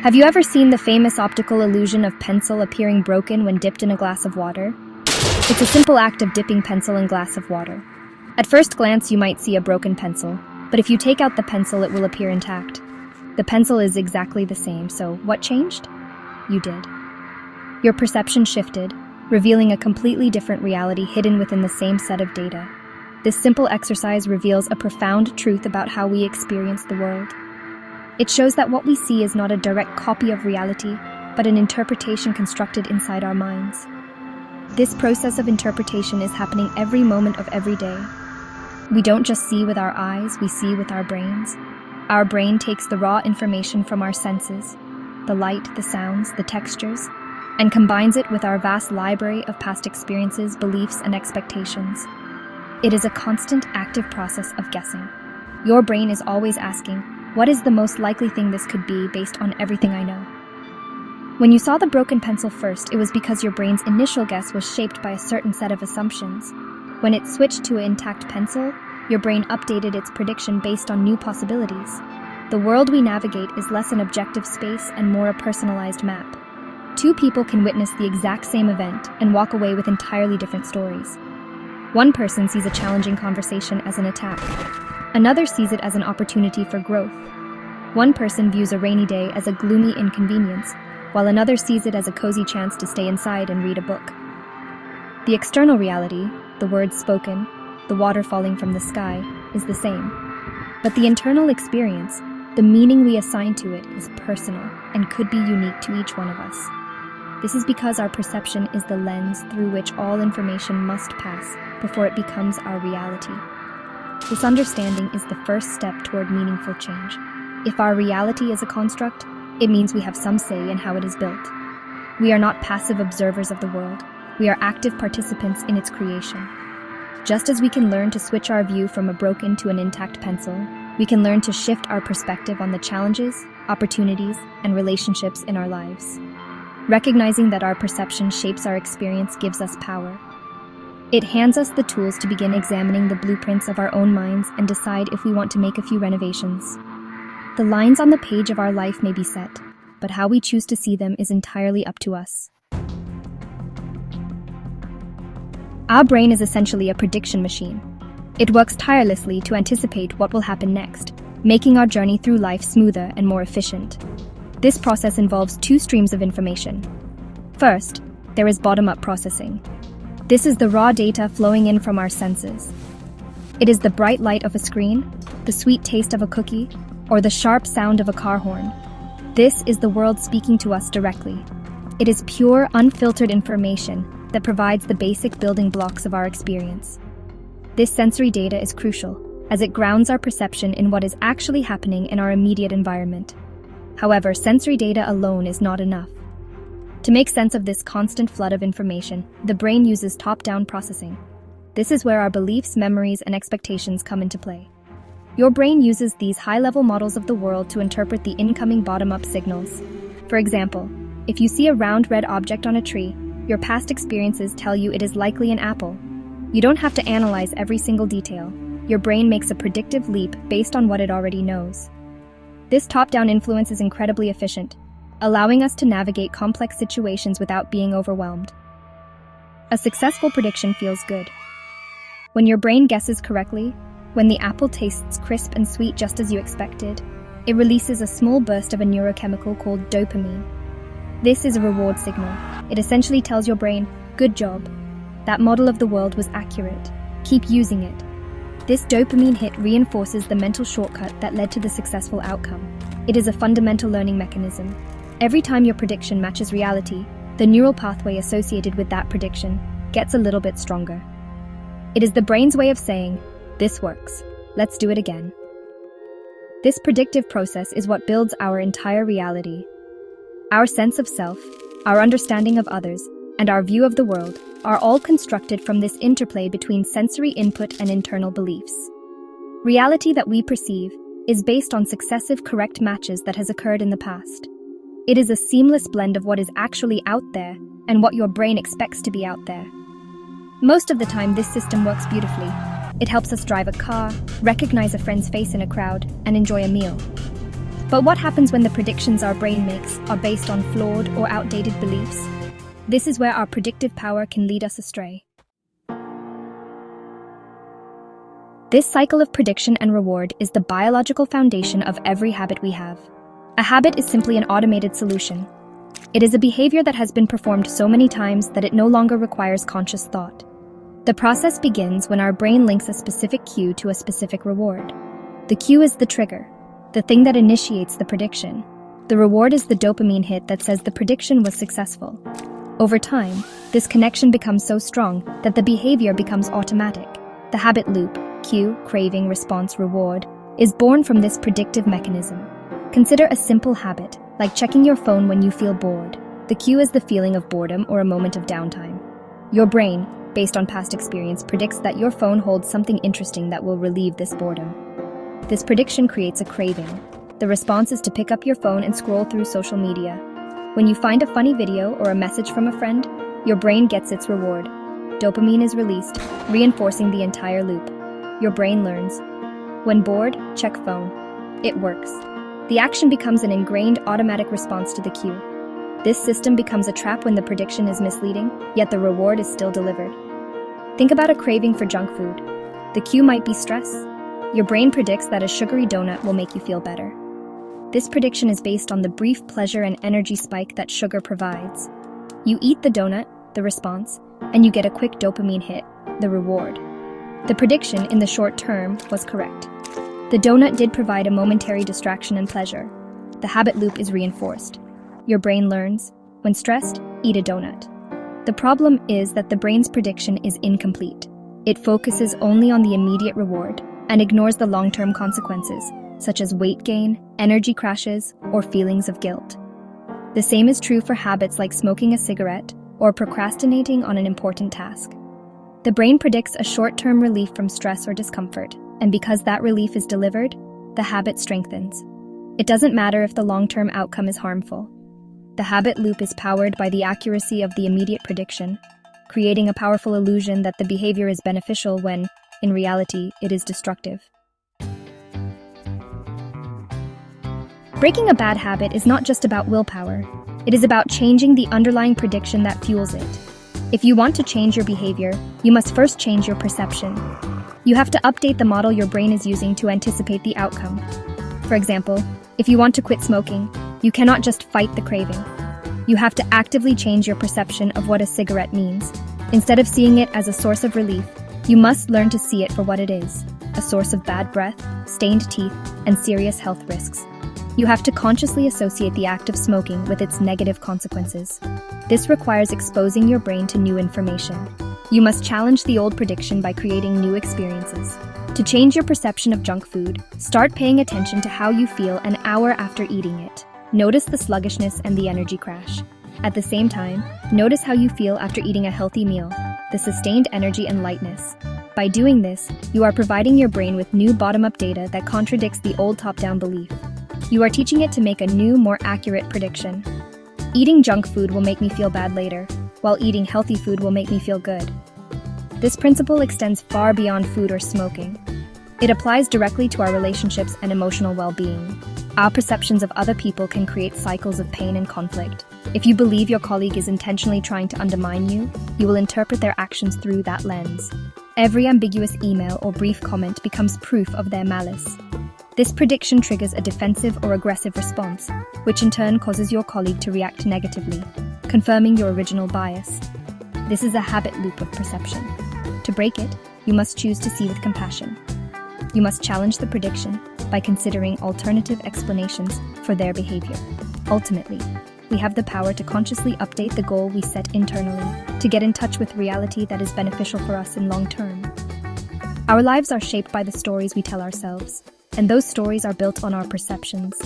Have you ever seen the famous optical illusion of pencil appearing broken when dipped in a glass of water? It's a simple act of dipping pencil in glass of water. At first glance, you might see a broken pencil, but if you take out the pencil, it will appear intact. The pencil is exactly the same, so what changed? You did. Your perception shifted, revealing a completely different reality hidden within the same set of data. This simple exercise reveals a profound truth about how we experience the world. It shows that what we see is not a direct copy of reality, but an interpretation constructed inside our minds. This process of interpretation is happening every moment of every day. We don't just see with our eyes, we see with our brains. Our brain takes the raw information from our senses, the light, the sounds, the textures, and combines it with our vast library of past experiences, beliefs, and expectations. It is a constant, active process of guessing. Your brain is always asking, what is the most likely thing this could be based on everything I know? When you saw the broken pencil first, it was because your brain's initial guess was shaped by a certain set of assumptions. When it switched to an intact pencil, your brain updated its prediction based on new possibilities. The world we navigate is less an objective space and more a personalized map. Two people can witness the exact same event and walk away with entirely different stories. One person sees a challenging conversation as an attack. Another sees it as an opportunity for growth. One person views a rainy day as a gloomy inconvenience, while another sees it as a cozy chance to stay inside and read a book. The external reality, the words spoken, the water falling from the sky, is the same. But the internal experience, the meaning we assign to it, is personal and could be unique to each one of us. This is because our perception is the lens through which all information must pass before it becomes our reality. This understanding is the first step toward meaningful change. If our reality is a construct, it means we have some say in how it is built. We are not passive observers of the world. We are active participants in its creation. Just as we can learn to switch our view from a broken to an intact pencil, we can learn to shift our perspective on the challenges, opportunities, and relationships in our lives. Recognizing that our perception shapes our experience gives us power. It hands us the tools to begin examining the blueprints of our own minds and decide if we want to make a few renovations. The lines on the page of our life may be set, but how we choose to see them is entirely up to us. Our brain is essentially a prediction machine. It works tirelessly to anticipate what will happen next, making our journey through life smoother and more efficient. This process involves two streams of information. First, there is bottom-up processing. This is the raw data flowing in from our senses. It is the bright light of a screen, the sweet taste of a cookie, or the sharp sound of a car horn. This is the world speaking to us directly. It is pure, unfiltered information that provides the basic building blocks of our experience. This sensory data is crucial, as it grounds our perception in what is actually happening in our immediate environment. However, sensory data alone is not enough. To make sense of this constant flood of information, the brain uses top-down processing. This is where our beliefs, memories, and expectations come into play. Your brain uses these high-level models of the world to interpret the incoming bottom-up signals. For example, if you see a round red object on a tree, your past experiences tell you it is likely an apple. You don't have to analyze every single detail. Your brain makes a predictive leap based on what it already knows. This top-down influence is incredibly efficient, allowing us to navigate complex situations without being overwhelmed. A successful prediction feels good. When your brain guesses correctly, when the apple tastes crisp and sweet just as you expected, it releases a small burst of a neurochemical called dopamine. This is a reward signal. It essentially tells your brain, good job. That model of the world was accurate. Keep using it. This dopamine hit reinforces the mental shortcut that led to the successful outcome. It is a fundamental learning mechanism. Every time your prediction matches reality, the neural pathway associated with that prediction gets a little bit stronger. It is the brain's way of saying, this works. Let's do it again. This predictive process is what builds our entire reality. Our sense of self, our understanding of others, and our view of the world are all constructed from this interplay between sensory input and internal beliefs. Reality that we perceive is based on successive correct matches that has occurred in the past. It is a seamless blend of what is actually out there and what your brain expects to be out there. Most of the time, this system works beautifully. It helps us drive a car, recognize a friend's face in a crowd, and enjoy a meal. But what happens when the predictions our brain makes are based on flawed or outdated beliefs? This is where our predictive power can lead us astray. This cycle of prediction and reward is the biological foundation of every habit we have. A habit is simply an automated solution. It is a behavior that has been performed so many times that it no longer requires conscious thought. The process begins when our brain links a specific cue to a specific reward. The cue is the trigger, the thing that initiates the prediction. The reward is the dopamine hit that says the prediction was successful. Over time, this connection becomes so strong that the behavior becomes automatic. The habit loop, cue, craving, response, reward, is born from this predictive mechanism. Consider a simple habit, like checking your phone when you feel bored. The cue is the feeling of boredom or a moment of downtime. Your brain, based on past experience, predicts that your phone holds something interesting that will relieve this boredom. This prediction creates a craving. The response is to pick up your phone and scroll through social media. When you find a funny video or a message from a friend, your brain gets its reward. Dopamine is released, reinforcing the entire loop. Your brain learns. When bored, check phone. It works. The action becomes an ingrained automatic response to the cue. This system becomes a trap when the prediction is misleading, yet the reward is still delivered. Think about a craving for junk food. The cue might be stress. Your brain predicts that a sugary donut will make you feel better. This prediction is based on the brief pleasure and energy spike that sugar provides. You eat the donut, the response, and you get a quick dopamine hit, the reward. The prediction in the short term was correct. The donut did provide a momentary distraction and pleasure. The habit loop is reinforced. Your brain learns, when stressed, eat a donut. The problem is that the brain's prediction is incomplete. It focuses only on the immediate reward and ignores the long-term consequences, such as weight gain, energy crashes, or feelings of guilt. The same is true for habits like smoking a cigarette or procrastinating on an important task. The brain predicts a short-term relief from stress or discomfort, and because that relief is delivered, the habit strengthens. It doesn't matter if the long-term outcome is harmful. The habit loop is powered by the accuracy of the immediate prediction, creating a powerful illusion that the behavior is beneficial when, in reality, it is destructive. Breaking a bad habit is not just about willpower. It is about changing the underlying prediction that fuels it. If you want to change your behavior, you must first change your perception. You have to update the model your brain is using to anticipate the outcome. For example, if you want to quit smoking, you cannot just fight the craving. You have to actively change your perception of what a cigarette means. Instead of seeing it as a source of relief, you must learn to see it for what it is, a source of bad breath, stained teeth, and serious health risks. You have to consciously associate the act of smoking with its negative consequences. This requires exposing your brain to new information. You must challenge the old prediction by creating new experiences. To change your perception of junk food, start paying attention to how you feel an hour after eating it. Notice the sluggishness and the energy crash. At the same time, notice how you feel after eating a healthy meal, the sustained energy and lightness. By doing this, you are providing your brain with new bottom-up data that contradicts the old top-down belief. You are teaching it to make a new, more accurate prediction. Eating junk food will make me feel bad later, while eating healthy food will make me feel good. This principle extends far beyond food or smoking. It applies directly to our relationships and emotional well-being. Our perceptions of other people can create cycles of pain and conflict. If you believe your colleague is intentionally trying to undermine you, you will interpret their actions through that lens. Every ambiguous email or brief comment becomes proof of their malice. This prediction triggers a defensive or aggressive response, which in turn causes your colleague to react negatively, confirming your original bias. This is a habit loop of perception. To break it, you must choose to see with compassion. You must challenge the prediction by considering alternative explanations for their behavior. Ultimately, we have the power to consciously update the goal we set internally, to get in touch with reality that is beneficial for us in long term. Our lives are shaped by the stories we tell ourselves, and those stories are built on our perceptions.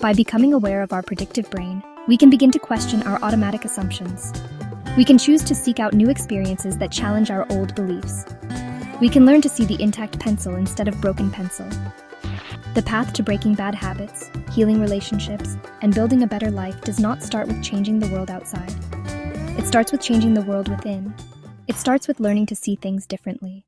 By becoming aware of our predictive brain, we can begin to question our automatic assumptions. We can choose to seek out new experiences that challenge our old beliefs. We can learn to see the intact pencil instead of broken pencil. The path to breaking bad habits, healing relationships, and building a better life does not start with changing the world outside. It starts with changing the world within. It starts with learning to see things differently.